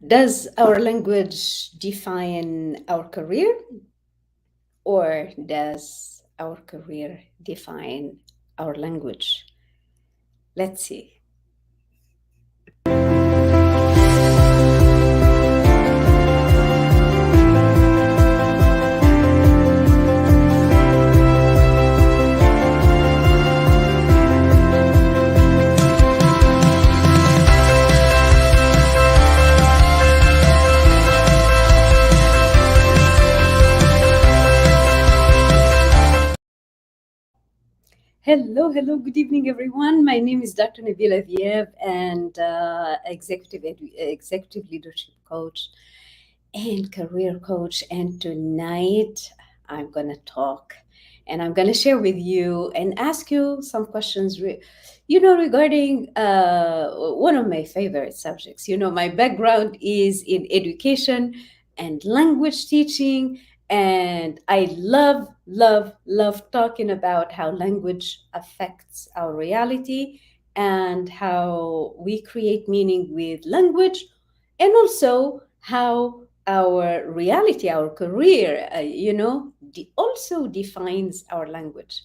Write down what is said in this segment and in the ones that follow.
Does our language define our career, or does our career define our language? Let's see. Hello, good evening, everyone. My name is Dr. Nabila Diab, and executive leadership coach and career coach. And tonight, I'm going to talk, and I'm going to share with you and ask you some questions, regarding one of my favorite subjects. My background is in education and language teaching, and I love talking about how language affects our reality and how we create meaning with language, and also how our reality, our career, also defines our language.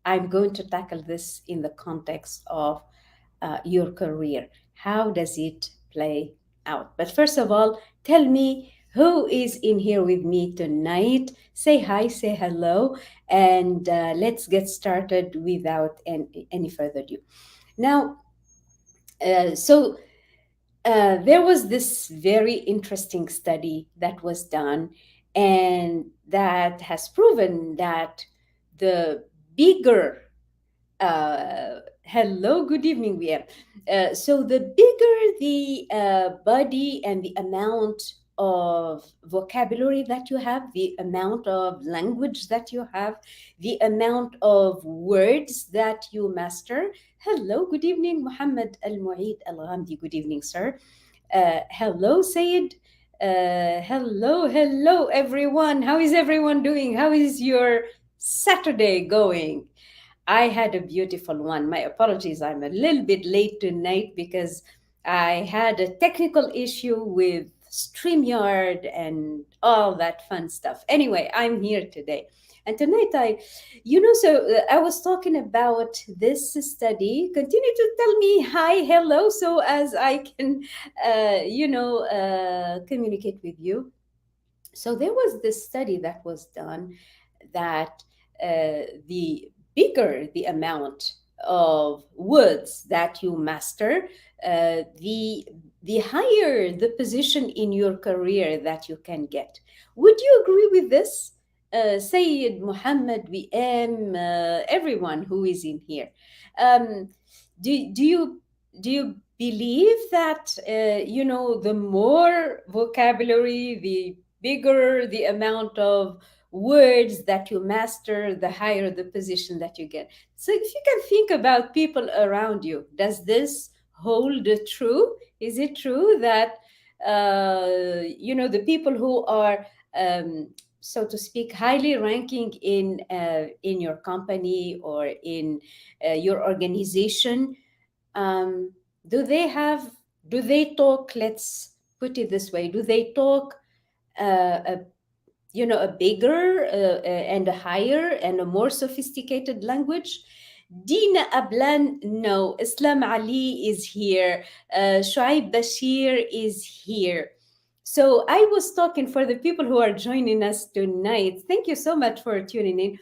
I'm going to tackle this in the context of your career. How does it play out? But first of all, tell me who is in here with me tonight. Say hi, say hello, and let's get started without any further ado. Now, there was this very interesting study that was done, and that has proven that the bigger hello, good evening, we have. So the bigger the body and the amount of vocabulary that you have, the amount of language that you have, the amount of words that you master. Hello, good evening, Muhammad Al Mueid Al Ghamdi. Good evening, sir. Hello, Sayed. Hello, everyone. How is everyone doing? How is your Saturday going? I had a beautiful one. My apologies, I'm a little bit late tonight because I had a technical issue with StreamYard and all that fun stuff. Anyway, I'm here today. And tonight I was talking about this study. Continue to tell me hi, hello, so as I can, communicate with you. So there was this study that was done that the bigger the amount of words that you master, the higher the position in your career that you can get. Would you agree with this? Sayyid, Muhammad, VM, everyone who is in here. Um, do you believe that the more vocabulary, the bigger the amount of words that you master, the higher the position that you get? So if you can think about people around you, does this hold true? Is it true that the people who are, so to speak, highly ranking in your company or in your organization, um, do they have do they talk, let's put it this way, do they talk a a bigger and a higher and a more sophisticated language? Dina Ablan, no. Islam Ali is here. Shuaib Bashir is here. So I was talking for the people who are joining us tonight. Thank you so much for tuning in.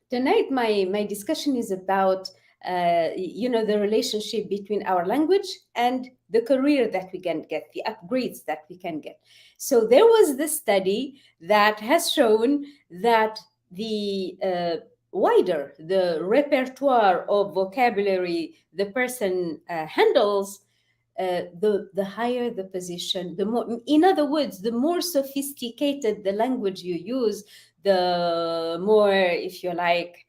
Tonight, my discussion is about the relationship between our language and the career that we can get, the upgrades that we can get. So there was this study that has shown that the wider the repertoire of vocabulary the person handles, the higher the position, the more, in other words, the more sophisticated the language you use, the more, if you like,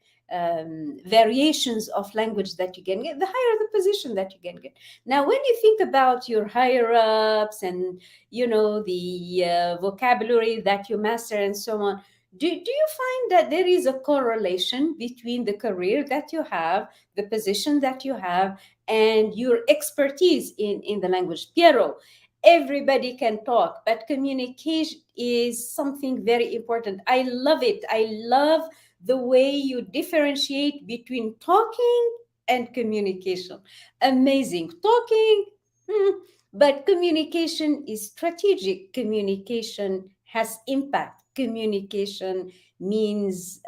variations of language that you can get, the higher the position that you can get. Now, when you think about your higher ups and the vocabulary that you master and so on, do you find that there is a correlation between the career that you have, the position that you have, and your expertise in the language? Piero, Everybody can talk, but communication is something very important. I love it. I love the way you differentiate between talking and communication. Amazing. Talking, hmm, but communication is strategic. Communication has impact. Communication means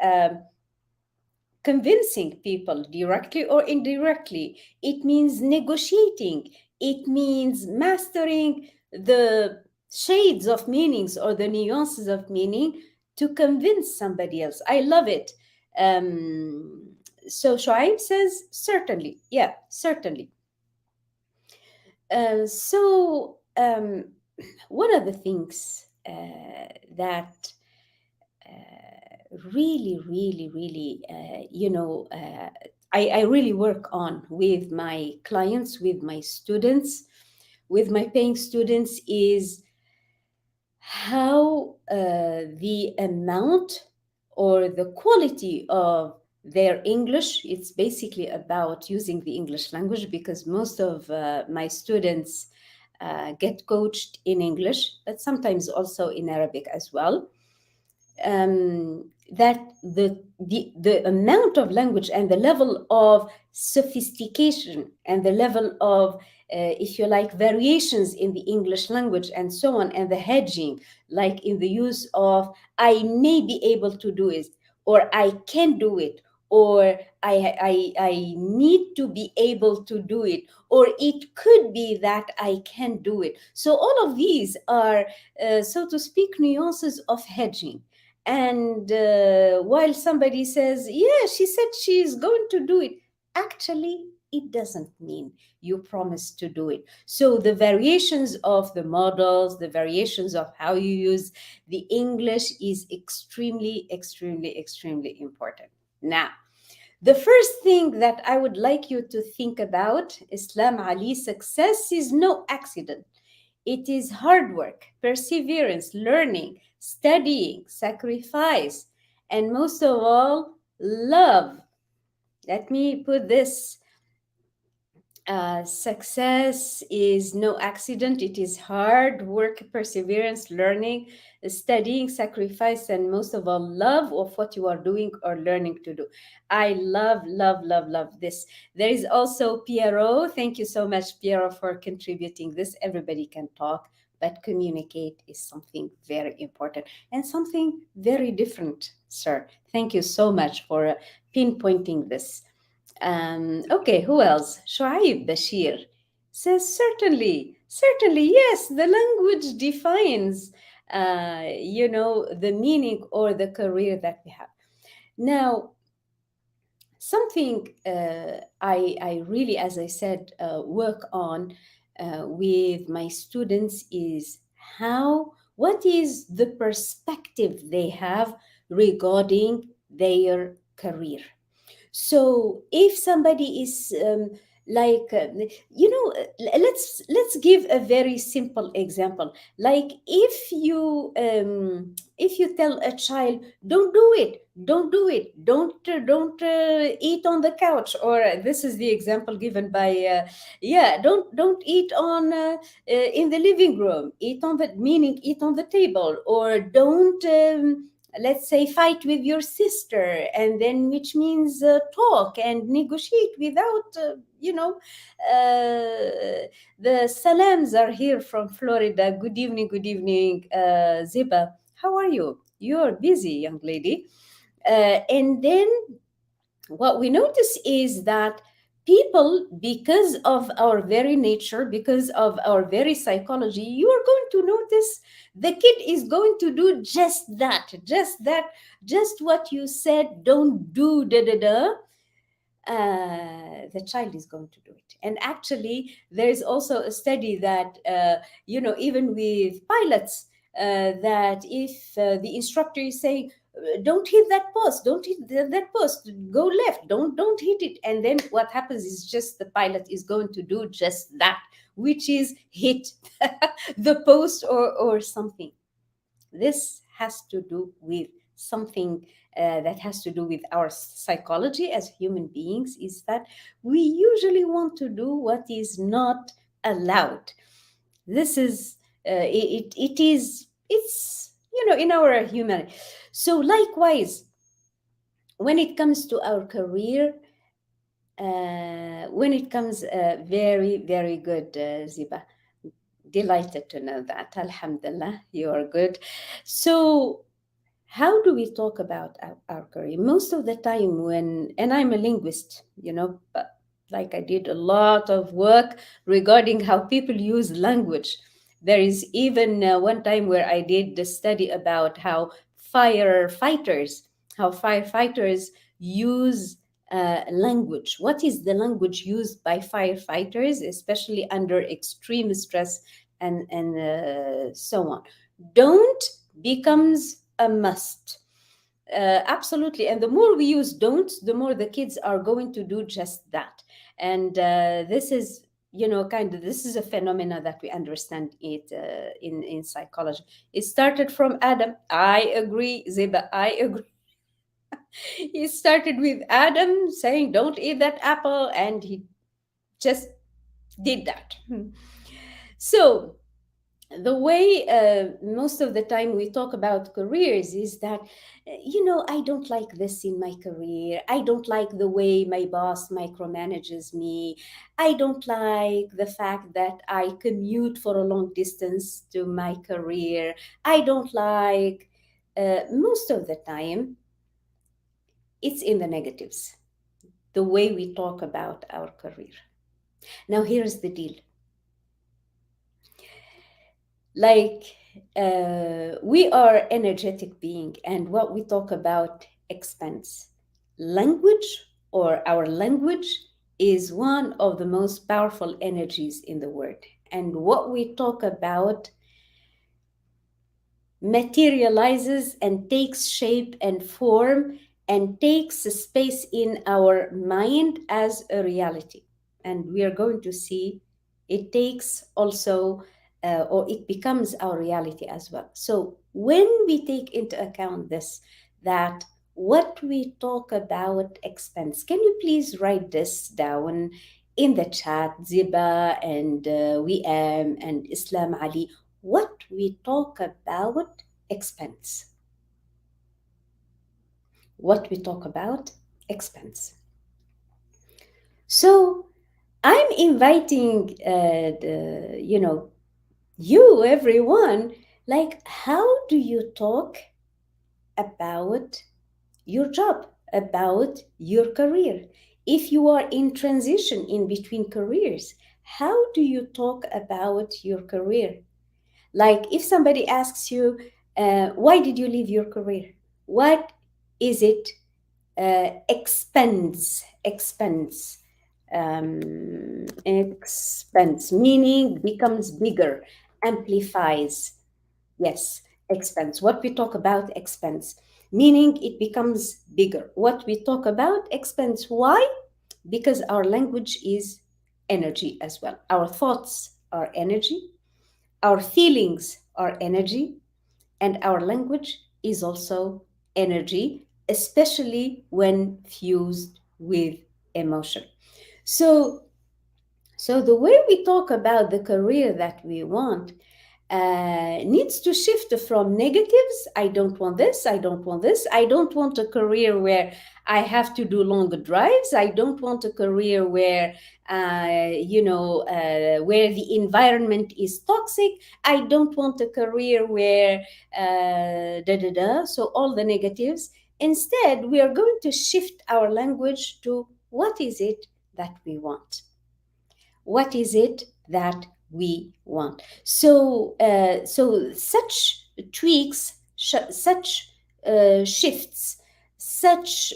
convincing people directly or indirectly. It means negotiating. It means mastering the shades of meanings or the nuances of meaning to convince somebody else. I love it. Um, so Shoaib says, certainly. Yeah, certainly. One of the things that really, really, really, I really work on with my clients, with my students, with my paying students is how the amount or the quality of their English. It's basically about using the English language because most of my students get coached in English, but sometimes also in Arabic as well. That the amount of language and the level of sophistication and the level of if you like variations in the English language and so on, and the hedging, like in the use of I may be able to do it, or I can do it, or I need to be able to do it, or it could be that I can do it. So all of these are so to speak nuances of hedging. And while somebody says, yeah, she said she's going to do it, actually, it doesn't mean you promise to do it. So the variations of the models, the variations of how you use the English is extremely, extremely, extremely important. Now, the first thing that I would like you to think about, Islam Ali, success is no accident. It is hard work, perseverance, learning, studying, sacrifice, and most of all, love. Let me put this success is no accident. It is hard work, perseverance, learning, studying, sacrifice, and most of all, love of what you are doing or learning to do. I love, love, love, love this. There is also Piero. Thank you so much, Piero, for contributing this. Everybody can talk, but communicate is something very important and something very different, sir. Thank you so much for pinpointing this. Okay, who else? Shuaib Bashir says, certainly, certainly, yes, the language defines, the meaning or the career that we have. Now, something I really, as I said, work on with my students is what is the perspective they have regarding their career. So if somebody is like let's give a very simple example. Like if you tell a child, don't do it, don't do it, don't eat on the couch, or this is the example given by yeah, don't eat on in the living room, eat on the, meaning eat on the table, or don't let's say fight with your sister, and then which means talk and negotiate without the salams are here from Florida. Good evening, good evening, Ziba. How are you? You're busy, young lady. And then what we notice is that people, because of our very nature, because of our very psychology, you are going to notice the kid is going to do just that, just what you said don't do, da da da. The child is going to do it. And actually, there is also a study that, even with pilots, that if the instructor is saying, don't hit that post, don't hit that post, go left, don't hit it. And then what happens is just the pilot is going to do just that, which is hit the post or something. This has to do with something that has to do with our psychology as human beings, is that we usually want to do what is not allowed. This is it is it's in our humanity. So likewise, when it comes to our career, when it comes very very good, Ziba, delighted to know that. Alhamdulillah, you are good. So how do we talk about our career most of the time? When and I'm a linguist, but like I did a lot of work regarding how people use language. There is even one time where I did the study about firefighters how firefighters use language. What is the language used by firefighters, especially under extreme stress and so on? Don't becomes a must. Absolutely. And the more we use don't, the more the kids are going to do just that. And this is, this is a phenomena that we understand it in psychology. It started from Adam. I agree, Ziba. I agree. He started with Adam saying, "Don't eat that apple," and he just did that. So the way most of the time we talk about careers is that I don't like this in my career. I don't like the way my boss micromanages me. I don't like the fact that I commute for a long distance to my career. I don't like most of the time it's in the negatives, the way we talk about our career. Now here's the deal. Like we are energetic being, and what we talk about expands. Language, or our language, is one of the most powerful energies in the world, and what we talk about materializes and takes shape and form and takes a space in our mind as a reality. And we are going to see it takes also, or it becomes our reality as well. So when we take into account this, that what we talk about expense, can you please write this down in the chat, Ziba and Wiam and Islam Ali? What we talk about expense. What we talk about expense. So I'm inviting you, everyone, like, how do you talk about your job, about your career? If you are in transition in between careers, how do you talk about your career? Like if somebody asks you, why did you leave your career? What is it? Expense, meaning becomes bigger, amplifies. Yes, expense. What we talk about expense, meaning it becomes bigger. What we talk about expense. Why? Because our language is energy as well. Our thoughts are energy. Our feelings are energy, and our language is also energy, especially when fused with emotion. So, so the way we talk about the career that we want needs to shift from negatives. I don't want this. I don't want this. I don't want a career where I have to do longer drives. I don't want a career where, where the environment is toxic. I don't want a career where, da da da. So all the negatives. Instead, we are going to shift our language to what is it that we want? What is it that we want? So such tweaks, such shifts, such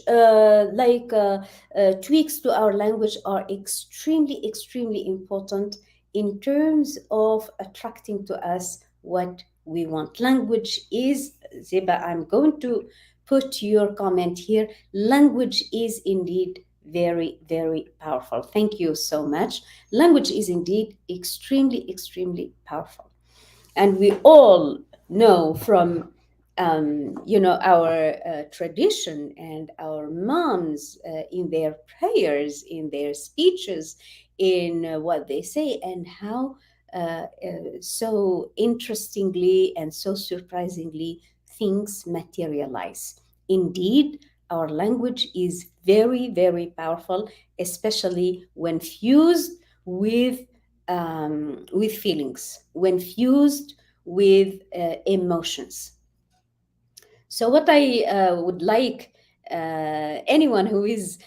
tweaks to our language are extremely, extremely important in terms of attracting to us what we want. Language is, Ziba, I'm going to put your comment here. Language is indeed very, very powerful. Thank you so much. Language is indeed extremely, extremely powerful. And we all know from our tradition and our moms in their prayers, in their speeches, in what they say, and how So interestingly and so surprisingly, things materialize. Indeed, our language is very, very powerful, especially when fused with feelings, when fused with emotions. So, what I would like anyone who is,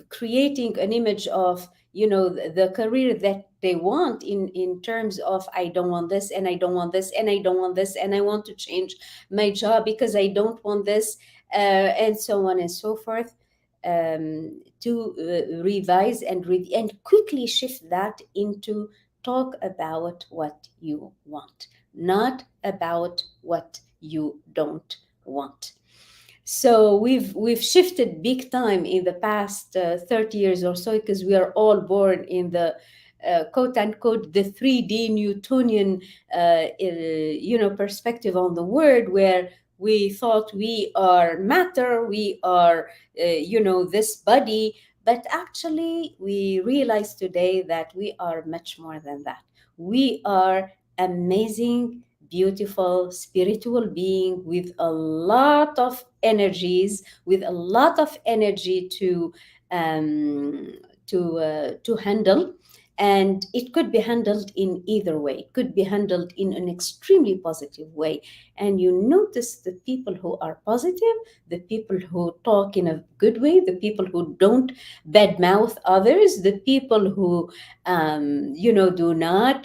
creating an image of, the career that they want in terms of, I don't want this, and I don't want this, and I don't want this, and I want to change my job because I don't want this, and so on and so forth. To revise and quickly shift that into talk about what you want, not about what you don't want. So we've shifted big time in the past 30 years or so, because we are all born in the quote unquote the 3D Newtonian perspective on the world, where we thought we are matter, we are this body, but actually we realize today that we are much more than that. We are amazing, beautiful spiritual being with a lot of energies, with a lot of energy um, to handle. And it could be handled in either way. It could be handled in an extremely positive way. And you notice the people who are positive, the people who talk in a good way, the people who don't badmouth others, the people who do not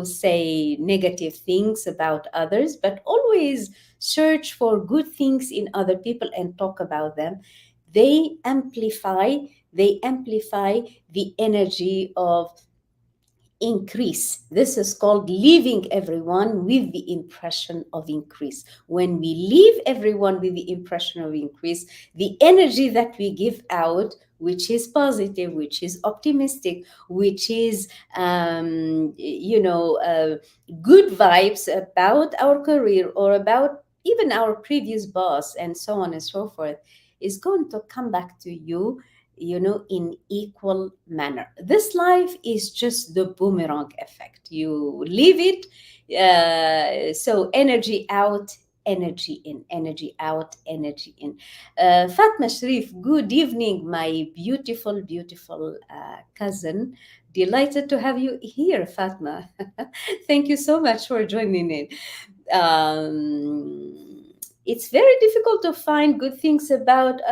say negative things about others, but always search for good things in other people and talk about them. They amplify they amplify the energy of increase. This is called leaving everyone with the impression of increase. When we leave everyone with the impression of increase, the energy that we give out, which is positive, which is optimistic, which is good vibes about our career or about even our previous boss and so on and so forth, is going to come back to you, in equal manner. This life is just the boomerang effect. You leave it, so energy out, energy in, energy out, energy in. Fatma Sharif, good evening, my beautiful, beautiful cousin. Delighted to have you here, Fatma. Thank you so much for joining in. It's very difficult to find good things about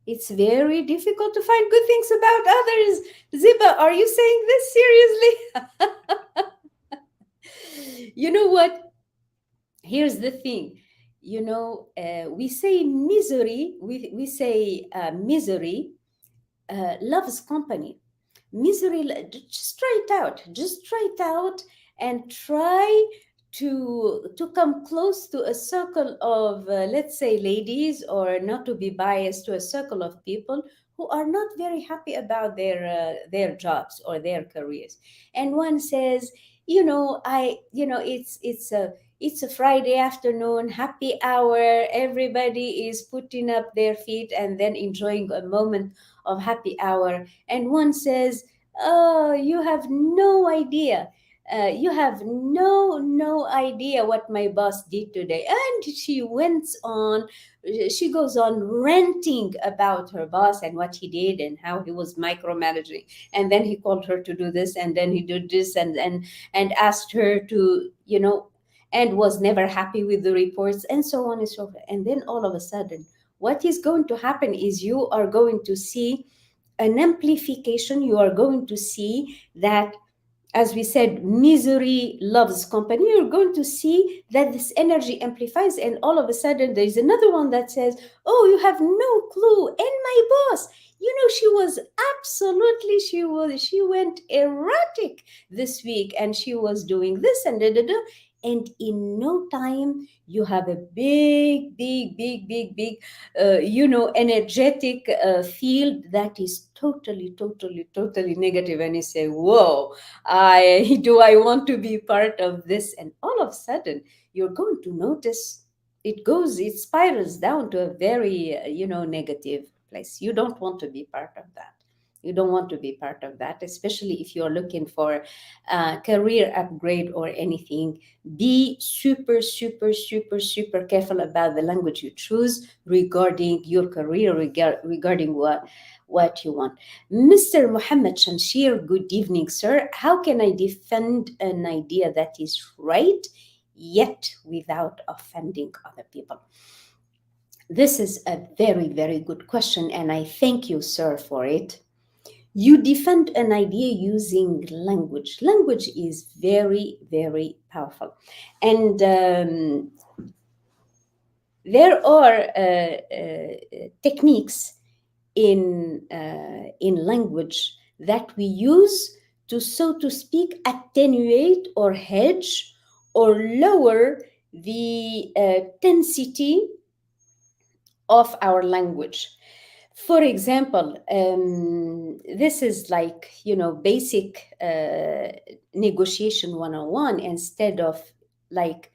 it's very difficult to find good things about others. Ziba, are you saying this seriously? You know what? Here's the thing. We say misery, we say misery loves company. Just try it out. Just try it out and try to come close to a circle of, let's say, ladies, or not to be biased, to a circle of people who are not very happy about their jobs or their careers. And one says, it's a Friday afternoon, happy hour. Everybody is putting up their feet and then enjoying a moment of happy hour. And one says, oh, you have no idea. You have no idea what my boss did today. And she goes on ranting about her boss and what he did and how he was micromanaging. And then he called her to do this, and then he did this, and asked her to, and was never happy with the reports, and so on and so forth. And then all of a sudden, what is going to happen is you are going to see an amplification. You are going to see that, as we said, misery loves company. You're going to see that this energy amplifies, and all of a sudden there's another one that says, oh, you have no clue. And my boss, she was absolutely, she went erratic this week, and she was doing this and da da da. And in no time, you have a big, big, big, big, big, energetic field that is totally, totally, totally negative. And you say, whoa, I do I want to be part of this? And all of a sudden, you're going to notice it spirals down to a very, negative place. You don't want to be part of that. You don't want to be part of that, especially if you're looking for a career upgrade or anything. Be super, super, super, super careful about the language you choose regarding your career, regarding what you want. Mr. Muhammad Shamshir, good evening, sir. How can I defend an idea that is right yet without offending other people? This is a very, very good question, and I thank you, sir, for it. You defend an idea using language. Language is very, very powerful. And there are techniques in language that we use to, so to speak, attenuate or hedge or lower the density of our language. For example, this is like, basic negotiation 101. Instead of like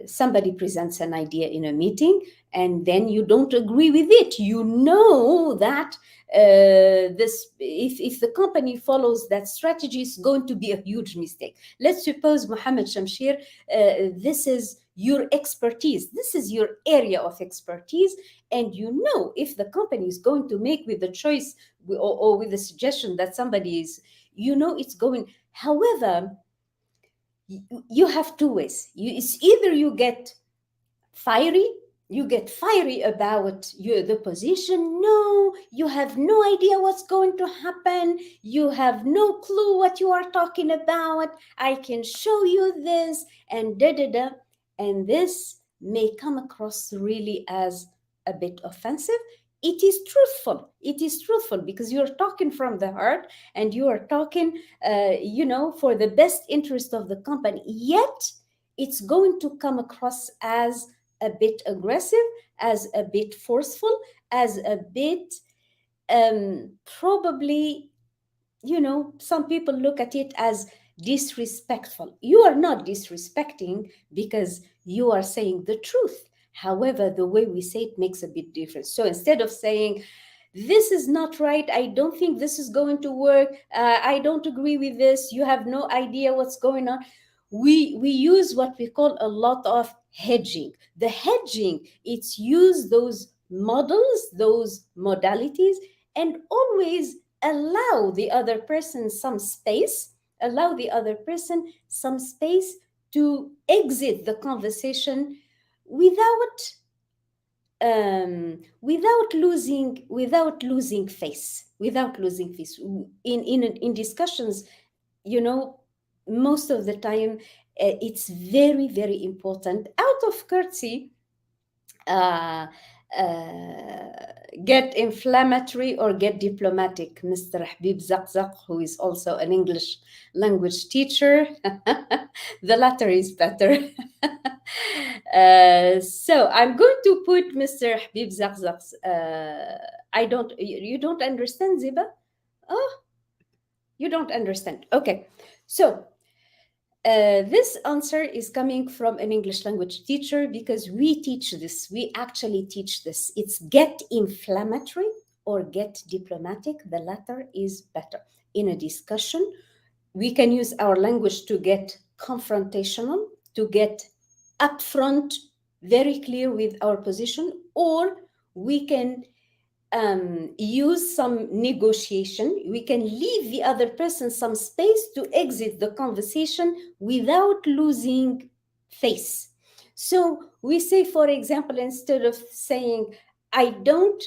somebody presents an idea in a meeting and then you don't agree with it, you know that this if the company follows that strategy, is going to be a huge mistake. Let's suppose, Mohammed Shamshir, this is your expertise, this is your area of expertise, and you know if the company is going to make with the choice or with the suggestion that somebody is, it's going. However, you have two ways. It's either fiery you get fiery about the position. No, you have no idea what's going to happen, you have no clue what you are talking about, I can show you this, and da da da. And this may come across really as a bit offensive. It is truthful because you're talking from the heart, and you are talking for the best interest of the company. Yet it's going to come across as a bit aggressive, as a bit forceful, as a bit probably, some people look at it as disrespectful. You are not disrespecting because you are saying the truth. However, the way we say it makes a bit difference. So instead of saying, this is not right, I don't think this is going to work, I don't agree with this, you have no idea what's going on, we use what we call a lot of hedging. The hedging, it's use those models, those modalities, and always allow the other person some space, to exit the conversation without without losing face. In discussions, you know most of the time, it's very, very important, out of courtesy, uh, uh, get inflammatory or get diplomatic. Mr. Habib Zakzak, who is also an English language teacher, the latter is better. So I'm going to put Mr. Habib Zakzak's. I don't. You don't understand, Ziba? Oh, you don't understand. Okay, so this answer is coming from an English language teacher because we teach this. We actually teach this. It's get inflammatory or get diplomatic. The latter is better. In a discussion, we can use our language to get confrontational, to get upfront, very clear with our position, or we can use some negotiation. We can leave the other person some space to exit the conversation without losing face. So we say, for example, instead of saying, I don't,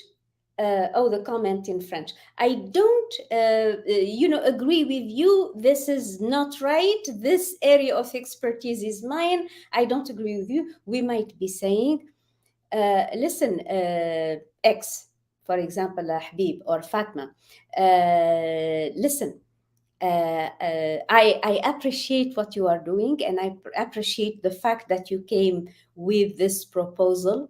the comment in French, I don't, agree with you. This is not right. This area of expertise is mine. I don't agree with you. We might be saying, listen, X, for example, Habib or Fatma, listen, I appreciate what you are doing, and I appreciate the fact that you came with this proposal.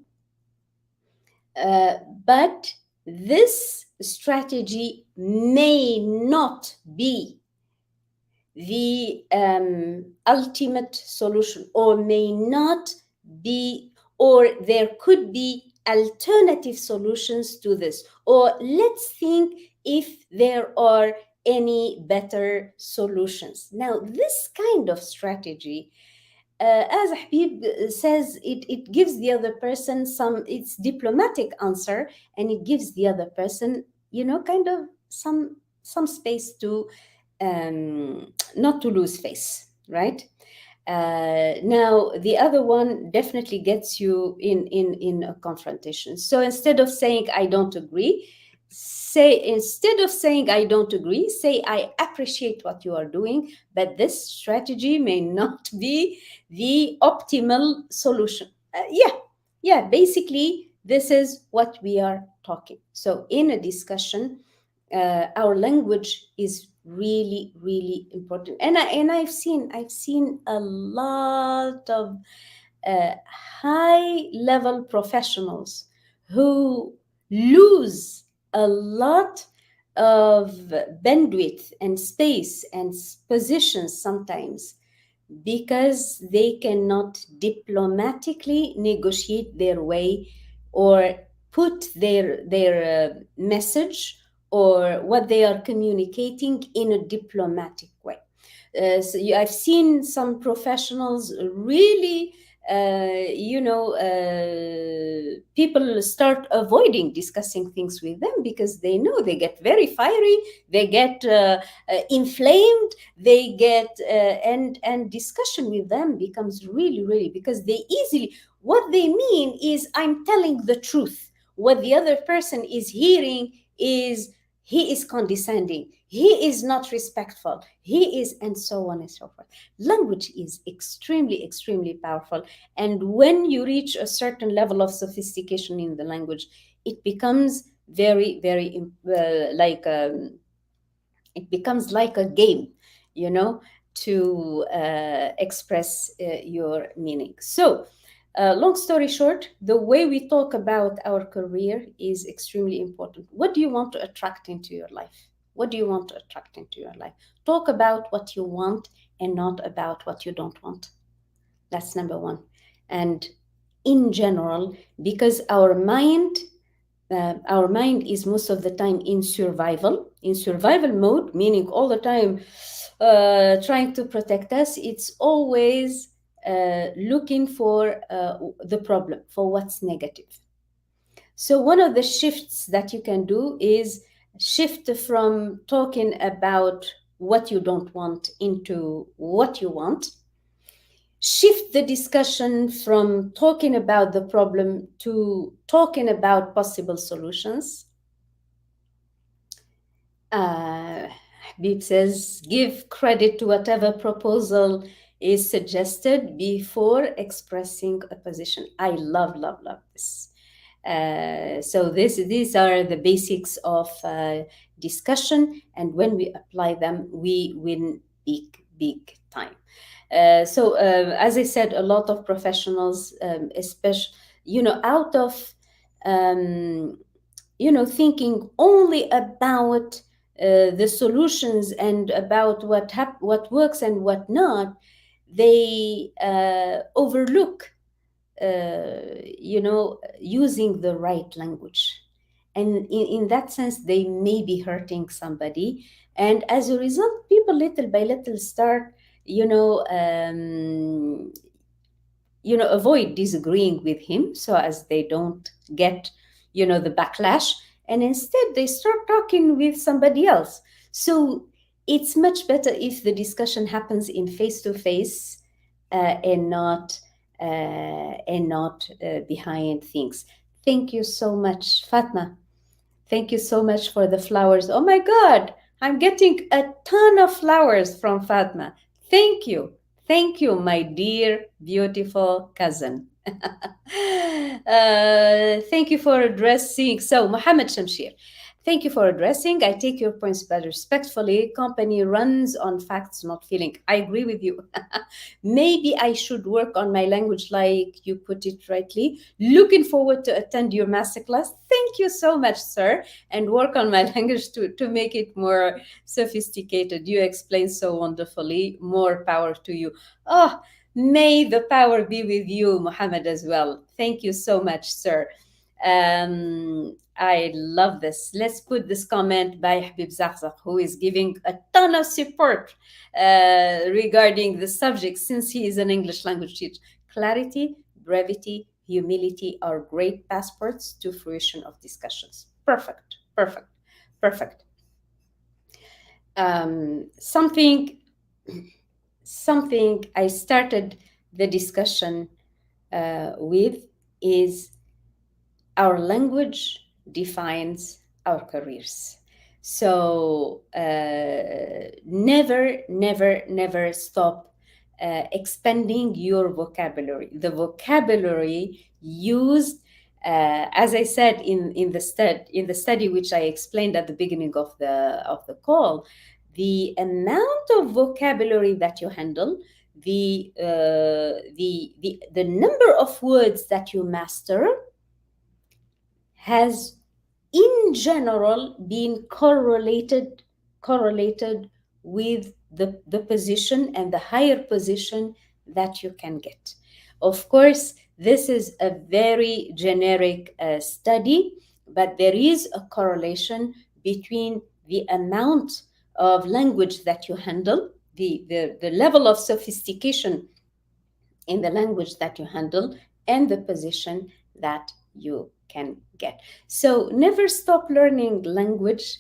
But this strategy may not be the ultimate solution, or may not be, or there could be alternative solutions to this. Or let's think if there are any better solutions. Now, this kind of strategy, as Habib says, it gives the other person some, it's diplomatic answer, and it gives the other person, kind of some space to not to lose face, right? Now the other one definitely gets you in a confrontation. So instead of saying I don't agree, say, instead of saying I don't agree, say I appreciate what you are doing, but this strategy may not be the optimal solution. Yeah, basically this is what we are talking. So in a discussion, our language is really really important, and I've seen a lot of high level professionals who lose a lot of bandwidth and space and positions sometimes because they cannot diplomatically negotiate their way or put their message or what they are communicating in a diplomatic way. I've seen some professionals really, people start avoiding discussing things with them because they know they get very fiery, they get inflamed, they get and discussion with them becomes really really, because they easily, what they mean is I'm telling the truth. What the other person is hearing is he is condescending, he is not respectful, he is, and so on and so forth. Language is extremely extremely powerful, and when you reach a certain level of sophistication in the language, it becomes very very like it becomes like a game, you know, to express your meaning. So, long story short, the way we talk about our career is extremely important. What do you want to attract into your life? What do you want to attract into your life? Talk about what you want and not about what you don't want. That's number one. And in general, because our mind is most of the time in survival mode, meaning all the time trying to protect us. It's always looking for the problem, for what's negative. So one of the shifts that you can do is shift from talking about what you don't want into what you want. Shift the discussion from talking about the problem to talking about possible solutions. Uh, Habib says, give credit to whatever proposal is suggested before expressing a position. I love, love, love this. So these are the basics of discussion, and when we apply them, we win big, big time. As I said, a lot of professionals, especially, out of um, thinking only about the solutions and about what works and what not, they overlook using the right language, and in that sense they may be hurting somebody, and as a result people little by little start you know um, avoid disagreeing with him so as they don't get the backlash, and instead they start talking with somebody else. So it's much better if the discussion happens in face to face, and not behind things. Thank you so much, Fatma. Thank you so much for the flowers. Oh my God, I'm getting a ton of flowers from Fatma. Thank you. Thank you, my dear, beautiful cousin. Thank you for addressing. So, Mohammed Shamshir, thank you for addressing. I take your points, but respectfully, company runs on facts, not feeling. I agree with you. Maybe I should work on my language, like you put it rightly. Looking forward to attend your masterclass. Thank you so much, sir, and work on my language to make it more sophisticated. You explain so wonderfully. More power to you. Oh, may the power be with you, Muhammad, as well. Thank you so much, sir. I love this. Let's put this comment by Habib Zakzak, who is giving a ton of support regarding the subject since he is an English language teacher. Clarity, brevity, humility are great passports to fruition of discussions. Perfect, perfect, perfect. Something, something I started the discussion with is our language defines our careers. So never, never, never stop expanding your vocabulary. The vocabulary used, as I said in the study which I explained at the beginning of the call, the amount of vocabulary that you handle, the number of words that you master has in general been correlated with the position and the higher position that you can get. Of course, this is a very generic study, but there is a correlation between the amount of language that you handle, the level of sophistication in the language that you handle, and the position that you can get. So never stop learning language.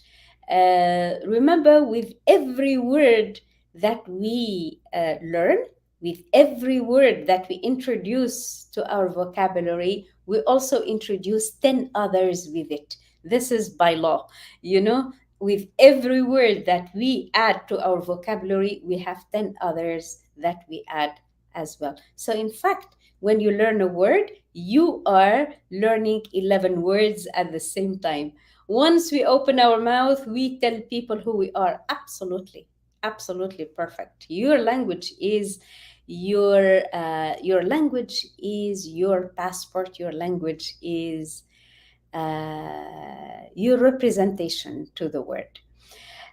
Remember, with every word that we learn, with every word that we introduce to our vocabulary, we also introduce 10 others with it. This is by law. You know, with every word that we add to our vocabulary, we have 10 others that we add as well. So, in fact, when you learn a word, you are learning 11 words at the same time. Once we open our mouth, we tell people who we are. Absolutely, absolutely perfect. Your language is your passport. Your language is your representation to the world.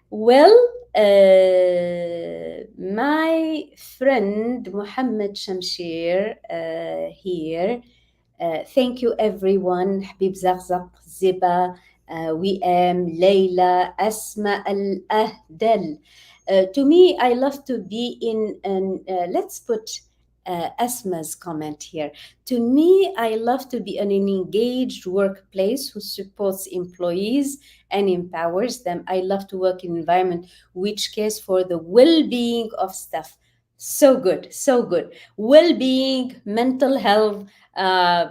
Well, my friend Muhammad Shamshir here. Thank you, everyone. Habib Zakzak, Ziba, WM, Layla, Asma Al Ahdal. To me, I love to be in, let's put Asma's comment here. To me, I love to be in an engaged workplace who supports employees and empowers them. I love to work in an environment which cares for the well-being of staff. So good, so good. Well-being, mental health, uh,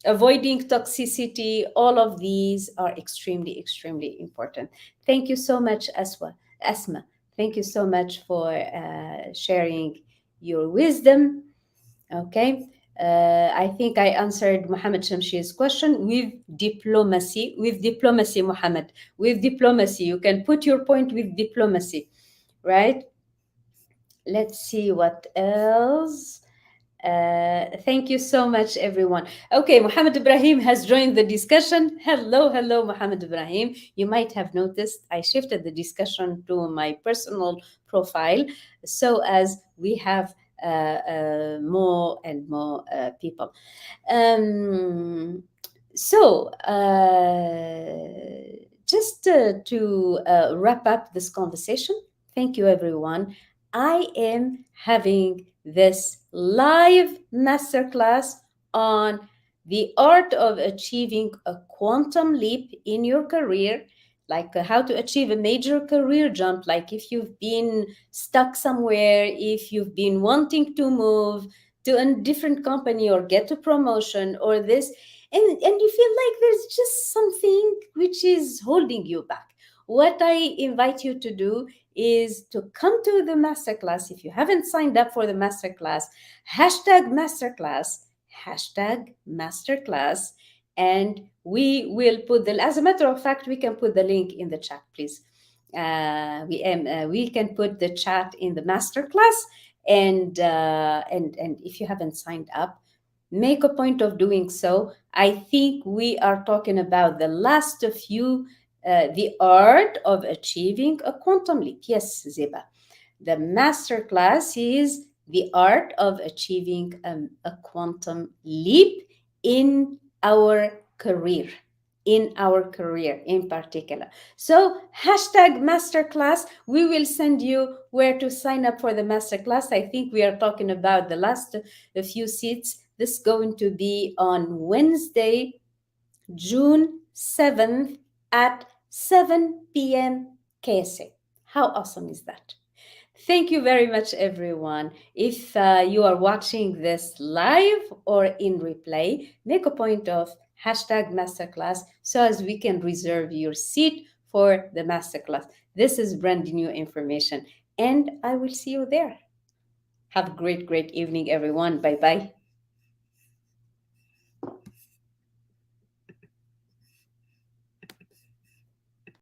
avoiding toxicity, all of these are extremely, extremely important. Thank you so much, Asma. Thank you so much for sharing your wisdom. Okay. I think I answered Muhammad Shamshir's question with diplomacy. With diplomacy, Muhammad. With diplomacy. You can put your point with diplomacy, right? Let's see what else. Thank you so much, everyone. Okay, Muhammad Ibrahim has joined the discussion. Hello, hello, Muhammad Ibrahim. You might have noticed I shifted the discussion to my personal profile so as we have more and more people. Um, so, just to wrap up this conversation, thank you, everyone. I am having this live masterclass on the art of achieving a quantum leap in your career, like how to achieve a major career jump, like if you've been stuck somewhere, if you've been wanting to move to a different company or get a promotion or this, and you feel like there's just something which is holding you back. What I invite you to do is to come to the masterclass. If you haven't signed up for the masterclass, hashtag masterclass, and we will put as a matter of fact, we can put the link in the chat, please. We can put the chat in the masterclass, and if you haven't signed up, make a point of doing so. I think we are talking about the last of you, the art of achieving a quantum leap. Yes, Ziba. The master class is the art of achieving a quantum leap in our career, in our career in particular. So hashtag masterclass, we will send you where to sign up for the masterclass. I think we are talking about the last a few seats. This is going to be on Wednesday, June 7th at 7 p.m. KSA. How awesome is that? Thank you very much, everyone. If you are watching this live or in replay, make a point of hashtag masterclass so as we can reserve your seat for the masterclass. This is brand new information, and I will see you there. Have a great, great evening, everyone. Bye bye.